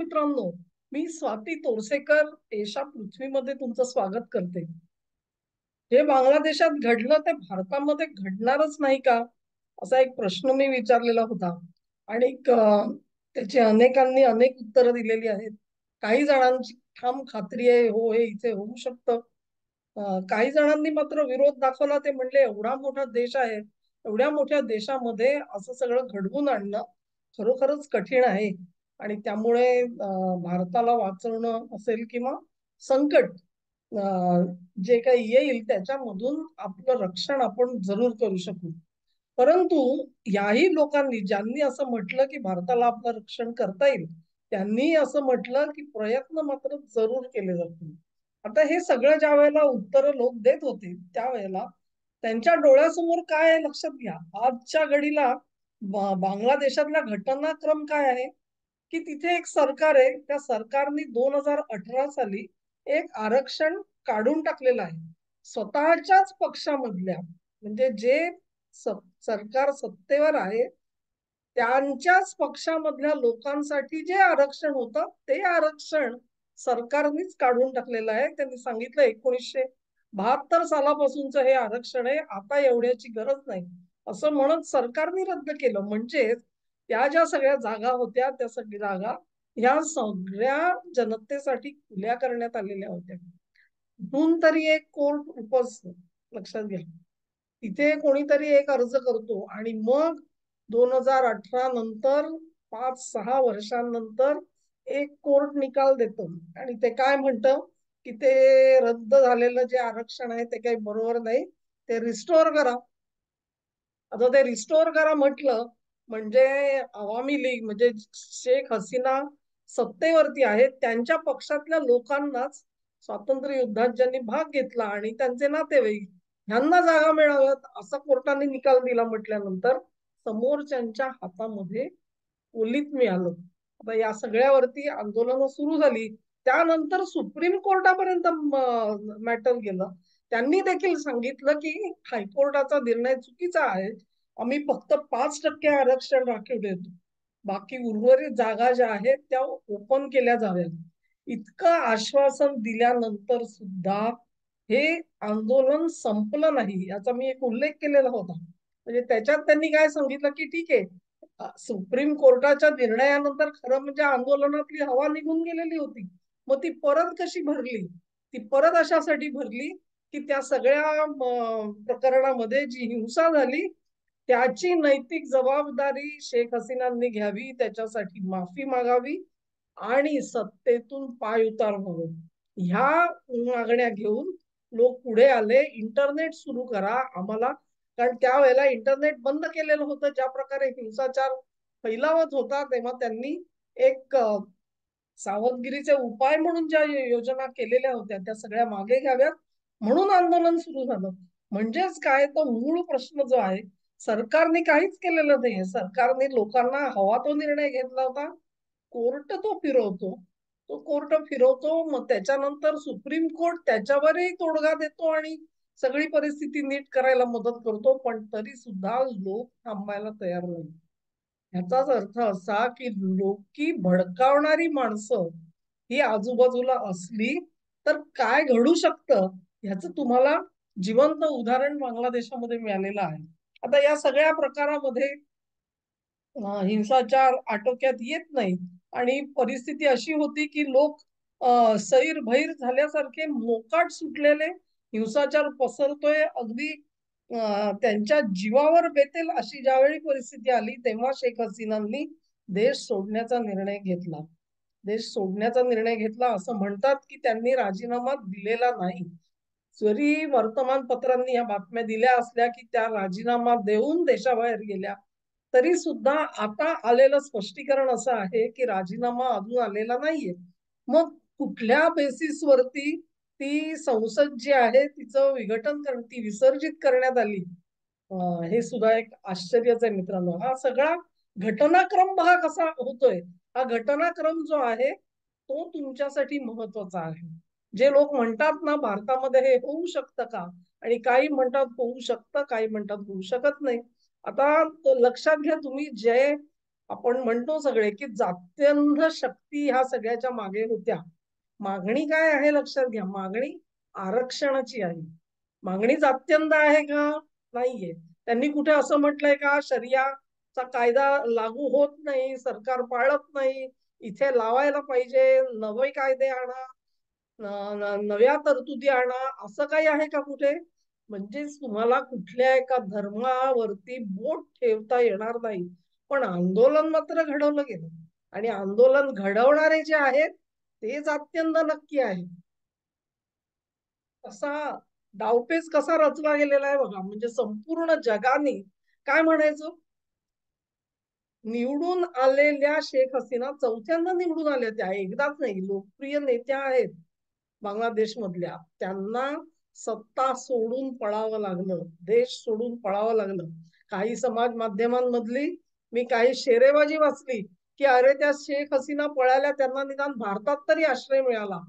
मित्रांनो, मी स्वाती तोरसेकर एशा पृथ्वीमध्ये तुमचं स्वागत करते. जे बांगलादेशात घडलं ते भारतामध्ये घडणारच नाही का? असा एक प्रश्न मी विचारलेला होता आणि त्याची अनेकांनी अनेक उत्तरं दिलेली आहेत. काही जणांची ठाम खात्री आहे, हो हे इथे होऊ शकतं. काही जणांनी मात्र विरोध दाखवला. ते म्हणले एवढा मोठा देश आहे, एवढ्या मोठ्या देशामध्ये असं सगळं घडवून आणणं खरोखरच कठीण आहे आणि त्यामुळे भारताला वाचवणं असेल किंवा संकट जे काही येईल त्याच्यामधून आपलं रक्षण आपण जरूर करू शकू. परंतु याही लोकांनी ज्यांनी असं म्हटलं की भारताला आपलं रक्षण करता येईल, त्यांनी असं म्हटलं की प्रयत्न मात्र जरूर केले जातील. आता हे सगळं ज्या वेळेला उत्तर लोक देत होते त्यावेळेला त्यांच्या डोळ्यासमोर काय आहे लक्षात घ्या. आजच्या घडीला बांगलादेशातला घटनाक्रम काय आहे की तिथे एक सरकार आहे. त्या सरकारने 2018 साली एक आरक्षण काढून टाकलेलं आहे. स्वतःच्याच पक्षामधल्या म्हणजे जे सरकार सत्तेवर आहे त्यांच्याच पक्षामधल्या लोकांसाठी जे आरक्षण होतं ते आरक्षण सरकारनेच काढून टाकलेलं आहे. त्यांनी सांगितलं 1972 सालापासूनचं हे आरक्षण आहे, आता एवढ्याची गरज नाही असं म्हणत सरकारने रद्द केलं. म्हणजे त्या ज्या सगळ्या जागा होत्या त्या सगळ्या जागा ह्या सगळ्या जनतेसाठी खुल्या करण्यात आलेल्या होत्या. कुठून तरी एक कोर्ट उपसतं, लक्षात घ्या. तिथे कोणीतरी एक अर्ज करतो आणि मग 2018 नंतर 5-6 वर्षांनंतर एक कोर्ट निकाल देतो आणि ते काय म्हणतं की ते रद्द झालेलं जे आरक्षण आहे ते काही बरोबर नाही, ते रिस्टोअर करा. आता ते रिस्टोअर करा म्हटलं म्हणजे अवामी लीग म्हणजे शेख हसीना सत्तेवरती आहेत त्यांच्या पक्षातल्या लोकांनाच स्वातंत्र्य युद्धात ज्यांनी भाग घेतला आणि त्यांचे नातेवाईक ह्यांना जागा मिळाव्यात असा कोर्टाने निकाल दिला म्हटल्यानंतर समोरच्यांच्या हातामध्ये ओलीत मिळालं. आता या सगळ्यावरती आंदोलनं सुरू झाली. त्यानंतर सुप्रीम कोर्टापर्यंत मॅटर गेलं. त्यांनी देखील सांगितलं की हायकोर्टाचा निर्णय चुकीचा आहे. आम्ही फक्त 5% आरक्षण राखीव देतो, बाकी उर्वरित जागा ज्या आहेत त्या ओपन केल्या जाव्यात. इतकं आश्वासन दिल्यानंतर सुद्धा हे आंदोलन संपलं नाही याचा मी एक उल्लेख केलेला होता. म्हणजे त्याच्यात त्यांनी काय सांगितलं की ठीक आहे, सुप्रीम कोर्टाच्या निर्णयानंतर खरं म्हणजे आंदोलनातली हवा निघून गेलेली होती. मग ती परत कशी भरली? ती परत अशासाठी भरली की त्या सगळ्या प्रकरणामध्ये जी हिंसा झाली त्याची नैतिक जबाबदारी शेख हसीनांनी घ्यावी, त्याच्यासाठी माफी मागावी आणि सत्तेतून पायउतार व्हावं. ह्या मागण्या घेऊन लोक पुढे आले. इंटरनेट सुरू करा आम्हाला, कारण त्यावेळेला इंटरनेट बंद केलेलं होतं. ज्या प्रकारे हिंसाचार फैलावत होता तेव्हा त्यांनी एक सावधगिरीचे उपाय म्हणून ज्या योजना केलेल्या होत्या त्या सगळ्या मागे घ्याव्यात म्हणून आंदोलन सुरू झालं. म्हणजेच काय, तो मूळ प्रश्न जो आहे सरकारने काहीच केलेलं नाहीये. सरकारने लोकांना हवा तो निर्णय घेतला होता. कोर्ट तो फिरवतो, तो कोर्ट फिरवतो, मग त्याच्यानंतर सुप्रीम कोर्ट त्याच्यावरही तोडगा देतो आणि सगळी परिस्थिती नीट करायला मदत करतो, पण तरी सुद्धा लोक थांबायला तयार नाही. ह्याचाच अर्थ असा की लोकी भडकावणारी माणसं ही आजूबाजूला असली तर काय घडू शकतं ह्याचं तुम्हाला जिवंत उदाहरण बांगलादेशामध्ये मिळालेलं आहे. आता या सगळ्या प्रकारामध्ये हिंसाचार आटोक्यात येत नाही आणि परिस्थिती अशी होती की लोक सैर भैर झाल्यासारखे मोकाट सुटलेले, हिंसाचार पसरतोय अगदी त्यांच्या जीवावर बेतेल अशी ज्यावेळी परिस्थिती आली तेव्हा शेख हसीनांनी देश सोडण्याचा निर्णय घेतला. देश सोडण्याचा निर्णय घेतला असं म्हणतात की त्यांनी राजीनामा दिलेला नाही. जरी वर्तमानपत्रांनी या बातम्या दिल्या असल्या की त्या राजीनामा देऊन देशाबाहेर गेल्या, तरी सुद्धा आता आलेलं स्पष्टीकरण असं आहे की राजीनामा अजून आलेला नाहीये. मग कुठल्या बेसिसवरती ती संसद जी आहे तिचं विघटन ती विसर्जित करण्यात आली, हे सुद्धा एक आश्चर्यच आहे मित्रांनो. हा सगळा घटनाक्रम पहा कसा होतोय. हा घटनाक्रम जो आहे तो तुमच्यासाठी महत्वाचा आहे. जे लोक म्हणतात ना भारतामध्ये हे होऊ शकतं का, आणि काही म्हणतात होऊ शकतं, काही म्हणतात होऊ शकत नाही. आता लक्षात घ्या तुम्ही, जे आपण म्हणतो सगळे की जात्यंध शक्ती ह्या सगळ्याच्या मागे होत्या. मागणी काय आहे लक्षात घ्या, मागणी आरक्षणाची आहे. मागणी जात्यंध आहे का? नाहीये. त्यांनी कुठे असं म्हटलंय का शरियाचा कायदा लागू होत नाही, सरकार पाळत नाही, इथे लावायला पाहिजे, नवे कायदे आणा, नव्या तरतुदी आणा, असं काही आहे का कुठे? म्हणजेच तुम्हाला कुठल्या एका धर्मावरती बोट ठेवता येणार नाही. पण आंदोलन मात्र घडवलं गेलं, आणि आंदोलन घडवणारे जे आहेत ते जात्यंध नक्की आहे. असा डावपेच कसा रचला गेलेला आहे बघा. म्हणजे संपूर्ण जगाने काय म्हणायचं, निवडून आलेल्या शेख हसीना चौथ्यांदा निवडून आल्या, त्या एकदाच नाही, लोकप्रिय नेत्या आहेत बांगलादेश मधल्या, त्यांना सत्ता सोडून पळावं लागलं, देश सोडून पळावं लागलं. काही समाज माध्यमांमधली मी काही शेरेबाजी वाचली की अरे त्या शेख हसीना पळाल्या, त्यांना निदान भारतात तरी आश्रय मिळाला.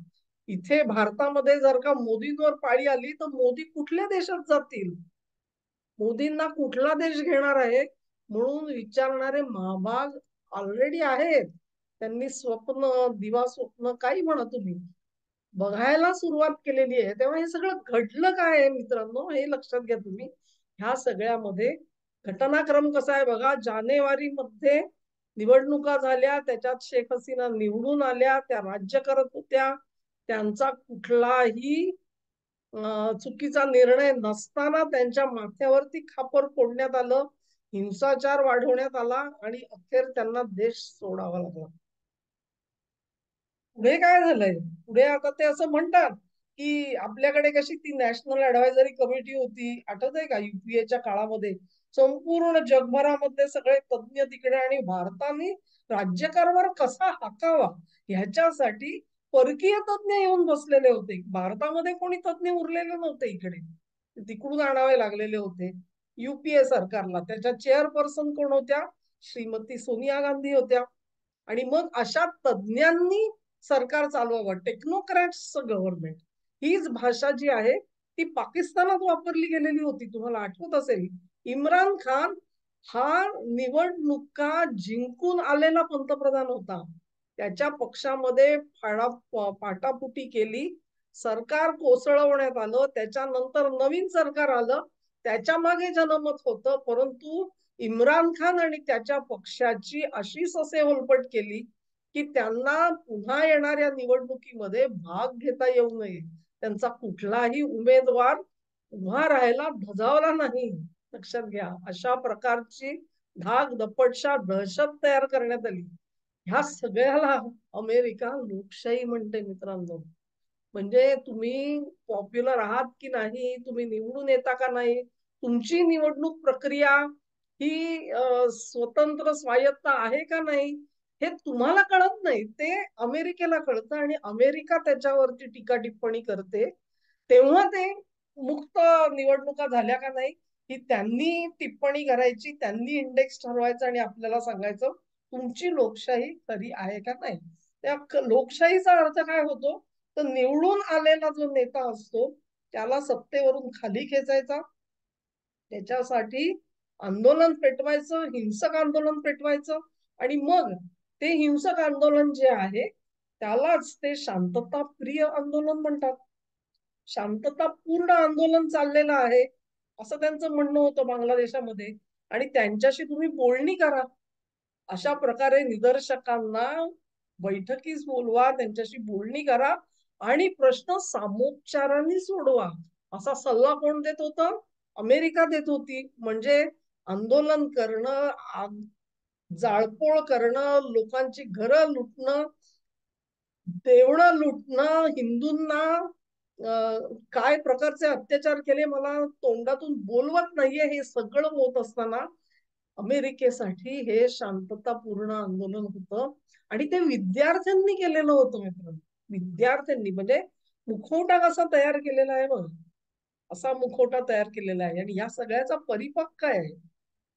इथे भारतामध्ये जर का मोदींवर पाळी आली तर मोदी कुठल्या देशात जातील, मोदींना कुठला देश घेणार आहे, म्हणून विचारणारे महाभाग ऑलरेडी आहेत. त्यांनी स्वप्न, दिवा स्वप्न काही म्हणा तुम्ही, बघायला सुरुवात केलेली आहे. तेव्हा हे सगळं घडलं काय आहे मित्रांनो, हे लक्षात घ्या तुम्ही. ह्या सगळ्यामध्ये घटनाक्रम कसा आहे बघा. जानेवारी मध्ये निवडणुका झाल्या, त्याच्यात शेख हसीना निवडून आल्या, त्या राज्य करत होत्या. त्यांचा कुठलाही चुकीचा निर्णय नसताना त्यांच्या माथ्यावरती खापर फोडण्यात आलं, हिंसाचार वाढवण्यात आला, आणि अखेर त्यांना देश सोडावा लागला. पुढे काय झालंय, पुढे आता ते असं म्हणतात की आपल्याकडे कशी ती नॅशनल ऍडवायझरी कमिटी होती, आठवत आहे का, युपीएच्या काळामध्ये संपूर्ण जगभरामधले सगळे तज्ज्ञ तिकडे, आणि भारताने राज्यकारभार कसा हाकावा ह्याच्यासाठी परकीय तज्ज्ञ येऊन बसलेले होते. भारतामध्ये कोणी तज्ज्ञ उरलेले नव्हते, इकडे तिकडून आणावे लागलेले होते युपीए सरकारला. त्याच्या चेअरपर्सन कोण होत्या, श्रीमती सोनिया गांधी होत्या. आणि मग अशा तज्ज्ञांनी सरकार चालवावं, टेक्नोक्रॅट्सचं गव्हर्नमेंट, हीच भाषा जी आहे ती पाकिस्तानात वापरली गेलेली होती. तुम्हाला आठवत असेल, इम्रान खान हा निवडणुका जिंकून आलेला पंतप्रधान होता, त्याच्या पक्षामध्ये पाटापुटी केली, सरकार कोसळवण्यात आलं, त्याच्यानंतर नवीन सरकार आलं, त्याच्या मागे जनमत होतं, परंतु इम्रान खान आणि त्याच्या पक्षाची अशी ससेहोलपट केली की त्यांना पुन्हा येणाऱ्या निवडणुकीमध्ये भाग घेता येऊ नये, त्यांचा कुठलाही उमेदवार उभा राहायला धजावला नाही. लक्षात घ्या, अशा प्रकारची धाक दपटशा दहशत तयार करण्यात आली. ह्या सगळ्याला अमेरिका लोकशाही म्हणते मित्रांनो. म्हणजे तुम्ही पॉप्युलर आहात की नाही, तुम्ही निवडून येता का नाही, तुमची निवडणूक प्रक्रिया ही स्वतंत्र स्वायत्त आहे का नाही, हे तुम्हाला कळत नाही, ते अमेरिकेला कळतं, आणि अमेरिका त्याच्यावरती टीका टिप्पणी करते. तेव्हा ते मुक्त निवडणुका झाल्या का नाही ही त्यांनी टिप्पणी करायची, त्यांनी इंडेक्स ठरवायचा, आणि आपल्याला सांगायचं तुमची लोकशाही खरी आहे का नाही. त्या लोकशाहीचा अर्थ काय होतो, तर निवडून आलेला जो नेता असतो त्याला सत्तेवरून खाली खेचायचा, त्याच्यासाठी आंदोलन पेटवायचं, हिंसक आंदोलन पेटवायचं, आणि मग ते हिंसक आंदोलन जे आहे त्यालाच ते शांतता प्रिय आंदोलन म्हणतात. शांततापूर्ण आंदोलन चाललेलं आहे असं त्यांचं म्हणणं होतं बांगलादेशामध्ये. आणि त्यांच्याशी तुम्ही बोलणी करा, अशा प्रकारे निदर्शकांना बैठकीस बोलवा, त्यांच्याशी बोलणी करा, आणि प्रश्न सामोपचाराने सोडवा, असा सल्ला कोण देत होतं, अमेरिका देत होती. म्हणजे आंदोलन करणं, जाळपोळ करणं, लोकांची घरं लुटणं, देवळं लुटणं, हिंदूंना काय प्रकारचे अत्याचार केले मला तोंडातून बोलवत नाहीये, हे सगळं होत असताना अमेरिकेसाठी हे शांततापूर्ण आंदोलन होतं, आणि ते विद्यार्थ्यांनी केलेलं होतं मित्रांनो. विद्यार्थ्यांनी म्हणजे मुखवटा कसा तयार केलेला आहे बघ, असा मुखवटा तयार केलेला आहे. आणि या सगळ्याचा परिपाक काय आहे,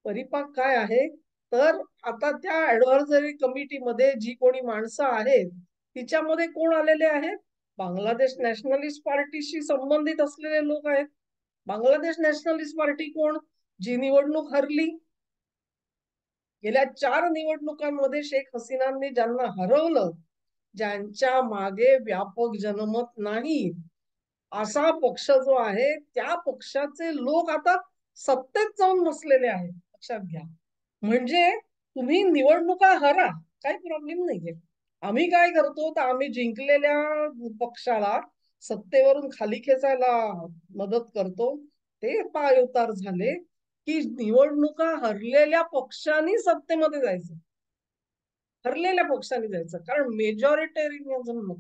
परिपाक काय आहे, तर आता त्या ऍडव्हायझरी कमिटीमध्ये जी कोणी माणसं आहेत तिच्यामध्ये कोण आलेले आहेत, बांगलादेश नॅशनलिस्ट पार्टीशी संबंधित असलेले लोक आहेत. बांगलादेश नॅशनलिस्ट पार्टी कोण, जी निवडणूक हरली, गेल्या 4 निवडणुकांमध्ये शेख हसीनांनी ज्यांना हरवलं, ज्यांच्या मागे व्यापक जनमत नाही, असा पक्ष जो आहे त्या पक्षाचे लोक आता सत्तेत जाऊन बसलेले आहेत. लक्षात घ्या. म्हणजे तुम्ही निवडणुका हरा, काही प्रॉब्लेम नाहीये. आम्ही काय करतो तर आम्ही जिंकलेल्या पक्षाला सत्तेवरून खाली खेचायला मदत करतो. ते पायउतार झाले की निवडणुका हरलेल्या पक्षांनी सत्तेमध्ये जायचं. हरलेल्या पक्षांनी जायचं, कारण मेजॉरिटेरियनिझम नको.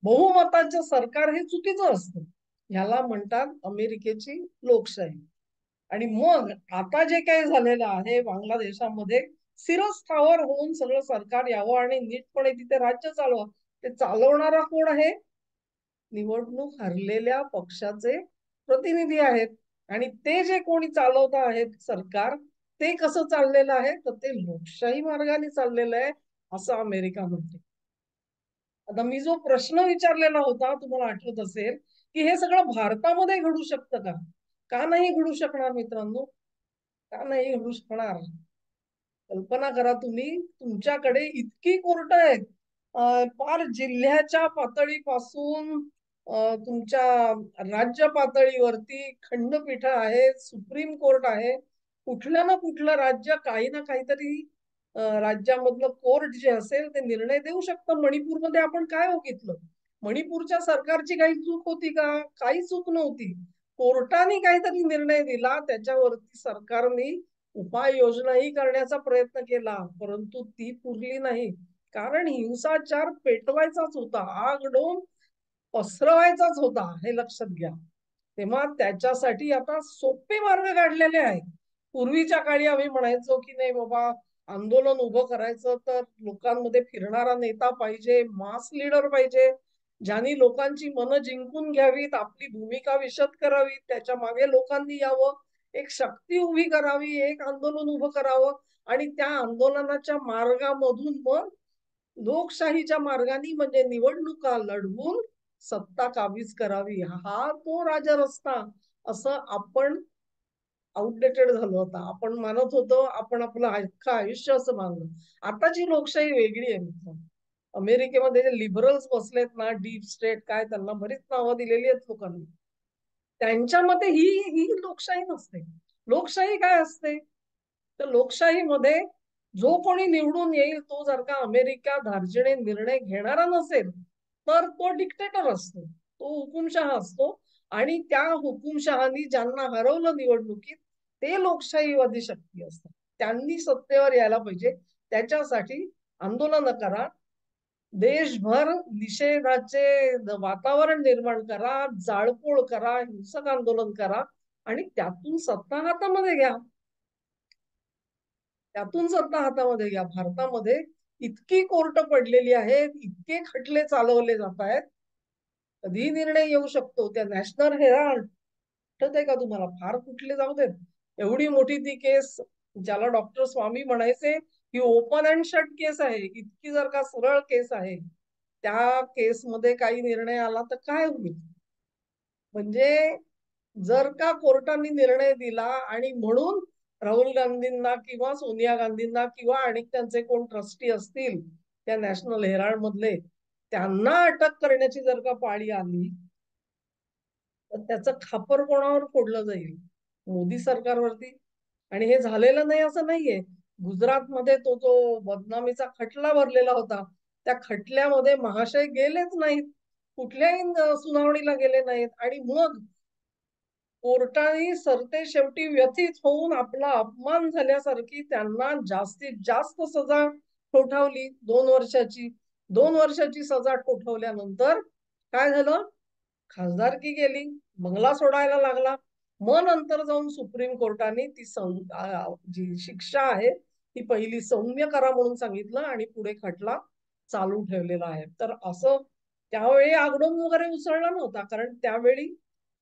बहुमताचं सरकार हे चुकीचं असतं. ह्याला म्हणतात अमेरिकेची लोकशाही. आणि मग आता जे काही झालेलं आहे बांगलादेशामध्ये, शिरस्थावर होऊन सगळं सरकार यावं आणि नीटपणे तिथे राज्य चालवा. ते चालवणारा कोण आहे? निवडणूक हरलेल्या पक्षाचे प्रतिनिधी आहेत. आणि ते जे कोणी चालवत आहेत सरकार, ते कसं चाललेलं आहे तर ते लोकशाही मार्गाने चाललेलं आहे, असं अमेरिका म्हणते. आता मी जो प्रश्न विचारलेला होता, तुम्हाला आठवत असेल की हे सगळं भारतामध्ये घडू शकतं का? का नाही घडू शकणार मित्रांनो? का नाही घडू शकणार? कल्पना करा तुम्ही, तुमच्याकडे इतकी कोर्ट आहेत, फार जिल्ह्याच्या पातळीपासून तुमच्या राज्य पातळीवरती खंडपीठ आहे, सुप्रीम कोर्ट आहे. कुठलं ना कुठलं राज्य काही ना काहीतरी राज्यामधलं कोर्ट जे असेल ते निर्णय देऊ शकतं. मणिपूरमध्ये आपण काय बघितलं? मणिपूरच्या सरकारची काही चूक होती का? काही चूक नव्हती. कोर्टाने काहीतरी निर्णय दिला, त्याच्यावरती सरकारने उपाययोजनाही करण्याचा प्रयत्न केला, परंतु ती पुरली नाही. कारण हिंसाचार पेटवायचाच होता, आग डोम पसरवायचाच होता, हे लक्षात घ्या. तेव्हा त्याच्यासाठी आता सोपे मार्ग काढलेले आहेत. पूर्वीच्या काळी आम्ही म्हणायचो की नाही बाबा, आंदोलन उभं करायचं तर लोकांमध्ये फिरणारा नेता पाहिजे, मास लीडर पाहिजे, ज्यांनी लोकांची मनं जिंकून घ्यावीत, आपली भूमिका विशद करावी, त्याच्या मागे लोकांनी यावं, एक शक्ती उभी करावी, एक आंदोलन उभं करावं आणि त्या आंदोलनाच्या मार्गामधून मग लोकशाहीच्या मार्गाने म्हणजे निवडणुका लढवून सत्ता काबीज करावी, हा तो राजरस्ता. असं आपण आउटडेटेड झालो होता. आपण मानत होतो, आपण आपलं अख्खं आयुष्य असं मानलं. आताची लोकशाही वेगळी आहे मित्र. अमेरिकेमध्ये जे लिबरल्स बसलेत ना, डीप स्टेट काय, त्यांना बरीच नावं दिलेली आहेत लोकांनी. त्यांच्या मते ही लोकशाही नसते. लोकशाही काय असते तर लोकशाहीमध्ये जो कोणी निवडून येईल तो जर का अमेरिका धार्जिणे निर्णय घेणारा नसेल तर तो डिक्टेटर असतो, तो हुकुमशहा असतो. आणि त्या हुकुमशहानी ज्यांना हरवलं निवडणुकीत ते लोकशाहीवादी शक्ती असतात. त्यांनी सत्तेवर यायला पाहिजे. त्याच्यासाठी आंदोलन करा, देशभर निषेधाचे वातावरण निर्माण करा, जाळपोळ करा, हिंसक आंदोलन करा आणि त्यातून सत्ता हातामध्ये घ्या. त्यातून सत्ता हातामध्ये घ्या. भारतामध्ये इतकी कोर्ट पडलेली आहेत, इतके खटले चालवले जात आहेत, कधीही निर्णय येऊ शकतो. त्या नॅशनल हेराल्ड आठवत आहे का तुम्हाला? फार कुठले जाऊ देत, एवढी मोठी ती केस, ज्याला डॉक्टर स्वामी म्हणायचे, ही ओपन अँड शट केस आहे. इतकी जर का सरळ केस आहे, त्या केसमध्ये काही निर्णय आला तर काय होईल? म्हणजे जर का कोर्टाने निर्णय दिला आणि म्हणून राहुल गांधींना किंवा सोनिया गांधींना किंवा आणि त्यांचे कोण ट्रस्टी असतील त्या नॅशनल हेराल्ड मधले, त्यांना अटक करण्याची जर का पाळी आली तर त्याचं खापर कोणावर फोडलं जाईल? मोदी सरकारवरती. आणि हे झालेलं नाही असं नाहीये. गुजरातमध्ये तो जो बदनामीचा खटला भरलेला होता, त्या खटल्यामध्ये महाशय गेलेच नाहीत, कुठल्याही सुनावणीला गेले नाहीत. आणि मग कोर्टाने सरते शेवटी व्यथित होऊन आपला अपमान झाल्यासारखी त्यांना जास्तीत जास्त सजा ठोठावली, 2 वर्षाची. 2 वर्षाची सजा ठोठावल्यानंतर काय झालं? खासदारकी गेली, बंगला सोडायला लागला. मग नंतर जाऊन सुप्रीम कोर्टाने ती जी शिक्षा आहे ती पहिली सौम्य करा म्हणून सांगितलं आणि पुढे खटला चालू ठेवलेला आहे. तर असं त्यावेळी आगडोम वगैरे उसळला नव्हता, कारण त्यावेळी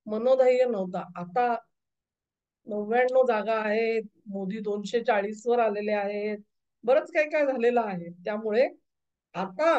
मनोधैर्य नव्हता. आता 99 जागा आहेत, मोदी 240 वर आलेले आहेत, बरंच काय काय झालेलं आहे. त्यामुळे आता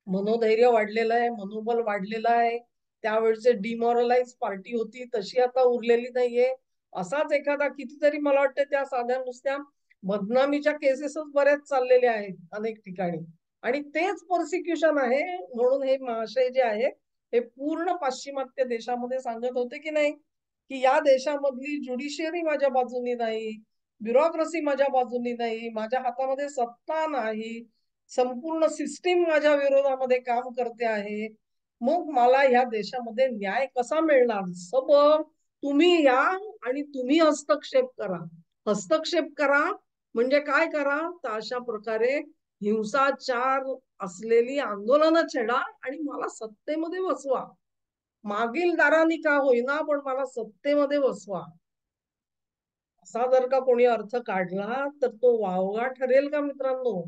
मनोधैर्य वाढलेलं आहे, मनोबल वाढलेलं आहे. त्यावेळेचे डिमॉरलाइज पार्टी होती तशी आता उरलेली नाहीये. असाच एखादा कितीतरी, मला वाटतं त्या साध्या नुसत्या बदनामीच्या केसेसच बऱ्याच चाललेल्या आहेत अनेक ठिकाणी. आणि तेच प्रोसिक्युशन आहे. म्हणून हे महाशय जे आहे हे पूर्ण पाश्चिमात्य देशामध्ये सांगत होते की नाही, की या देशामधली ज्युडिशियरी माझ्या बाजूनी नाही, ब्युरोक्रेसी माझ्या बाजूनी नाही, माझ्या हातामध्ये सत्ता नाही, संपूर्ण सिस्टीम माझ्या विरोधामध्ये काम करते आहे. मग मला ह्या देशामध्ये न्याय कसा मिळणार? सबब तुम्ही या आणि तुम्ही हस्तक्षेप करा. हस्तक्षेप करा म्हणजे काय करा? तर अशा प्रकारे हिंसाचार असलेली आंदोलनं छेडा आणि मला सत्तेमध्ये बसवा. मागील दाराने का होईना पण मला सत्तेमध्ये बसवा. असा जर का कोणी अर्थ काढला तर तो वावगा ठरेल का मित्रांनो?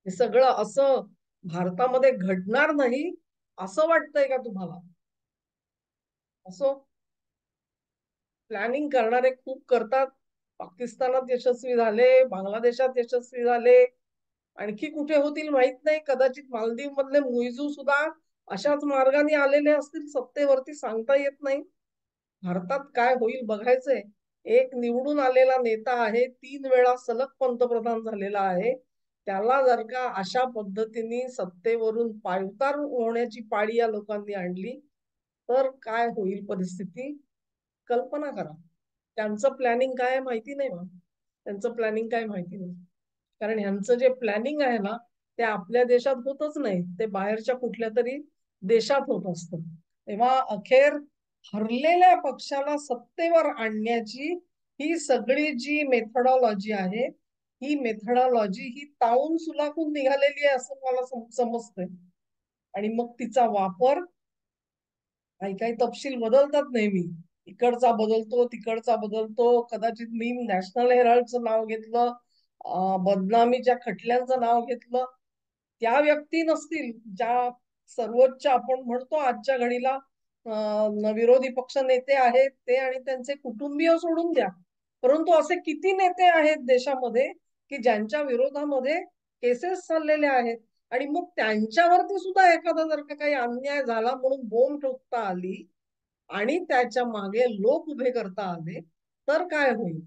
हे सगळं असं भारतामध्ये घडणार नाही असं वाटतंय का तुम्हाला? असं प्लॅनिंग करणारे खूप करतात. पाकिस्तानात यशस्वी झाले, बांगलादेशात यशस्वी झाले, आणखी कुठे होतील माहित नाही. कदाचित मालदीव मधले मुइझू सुद्धा अशाच मार्गाने आलेले असतील सत्तेवरती, सांगता येत नाही. भारतात काय होईल बघायचंय. एक निवडून आलेला नेता आहे, 3 वेळा सलग पंतप्रधान झालेला आहे. त्याला जर का अशा पद्धतीने सत्तेवरून पायउतार होण्याची पाळी या लोकांनी आणली तर काय होईल परिस्थिती? कल्पना करा. त्यांचं प्लॅनिंग काय माहिती नाही मग. त्यांचं प्लॅनिंग काय माहिती नाही. कारण ह्यांचं जे प्लॅनिंग आहे ना ते आपल्या देशात होतच नाही, ते बाहेरच्या कुठल्या तरी देशात होत असतं. तेव्हा अखेर हरलेल्या पक्षाला सत्तेवर आणण्याची ही सगळी जी मेथडॉलॉजी आहे, ही मेथडॉलॉजी ही तावून सुलाखून निघालेली आहे असं मला समजतंय. आणि मग तिचा वापर, काही काही तपशील बदलतात नेहमी, इकडचा बदलतो तिकडचा बदलतो. कदाचित मी नॅशनल हेराल्डचं नाव घेतलं, बदनामीच्या खटल्यांचं नाव घेतलं. त्या व्यक्ती नसतील ज्या सर्वोच्च आपण म्हणतो आजच्या घडीला विरोधी पक्ष नेते आहेत ते आणि त्यांचे कुटुंबीय सोडून द्या, परंतु असे किती नेते आहेत देशामध्ये की ज्यांच्या विरोधामध्ये केसेस चाललेल्या आहेत. आणि मग त्यांच्यावरती सुद्धा एखादा जर का काही अन्याय झाला म्हणून बोंब ठोकता आली आणि त्याच्या मागे लोक उभे करता आले तर काय होईल?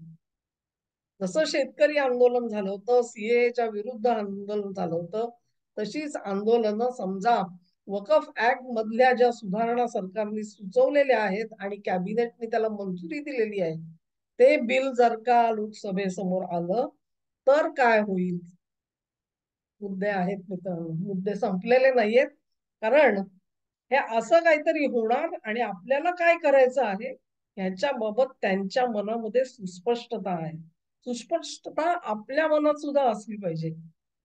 जसं शेतकरी आंदोलन झालं होतं, सीएच्या विरुद्ध आंदोलन झालं होतं, तशीच आंदोलनं समजा वकफ ऍक्ट मधल्या ज्या सुधारणा सरकारने सुचवलेल्या आहेत आणि कॅबिनेटने त्याला मंजुरी दिलेली आहे, ते बिल जर का लोकसभेसमोर आलं तर काय होईल? मुद्दे आहेत मित्रांनो, मुद्दे संपलेले नाहीयेत. कारण हे असं काहीतरी होणार आणि आपल्याला काय करायचं आहे ह्याच्याबाबत त्यांच्या मनामध्ये सुस्पष्टता आहे. सुस्पष्टता आपल्या मनात सुद्धा असली पाहिजे.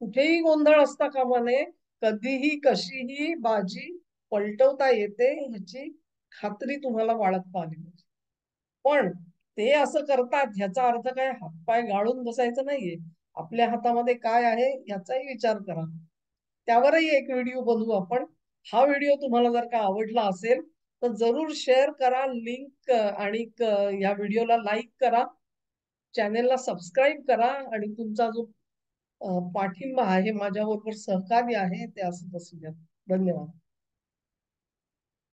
कुठेही गोंधळ असता कामा नये. कधीही कशीही बाजी पलटवता येते ह्याची खात्री तुम्हाला बाळगता आली पाहिजे. पण ते असं करतात ह्याचा अर्थ काय हातपाय गाळून बसायचं नाहीये. आपल्या हातामध्ये काय आहे याचाही विचार करा. त्यावरही एक व्हिडिओ बनवू आपण. हा व्हिडिओ तुम्हाला जर का आवडला असेल तर जरूर शेअर करा, लिंक आणि या व्हिडिओला लाईक करा, चॅनेलला सबस्क्राईब करा आणि तुमचा जो पाठिंबा आहे, माझ्याबरोबर सहकार्य आहे ते असंच असू द्या. धन्यवाद.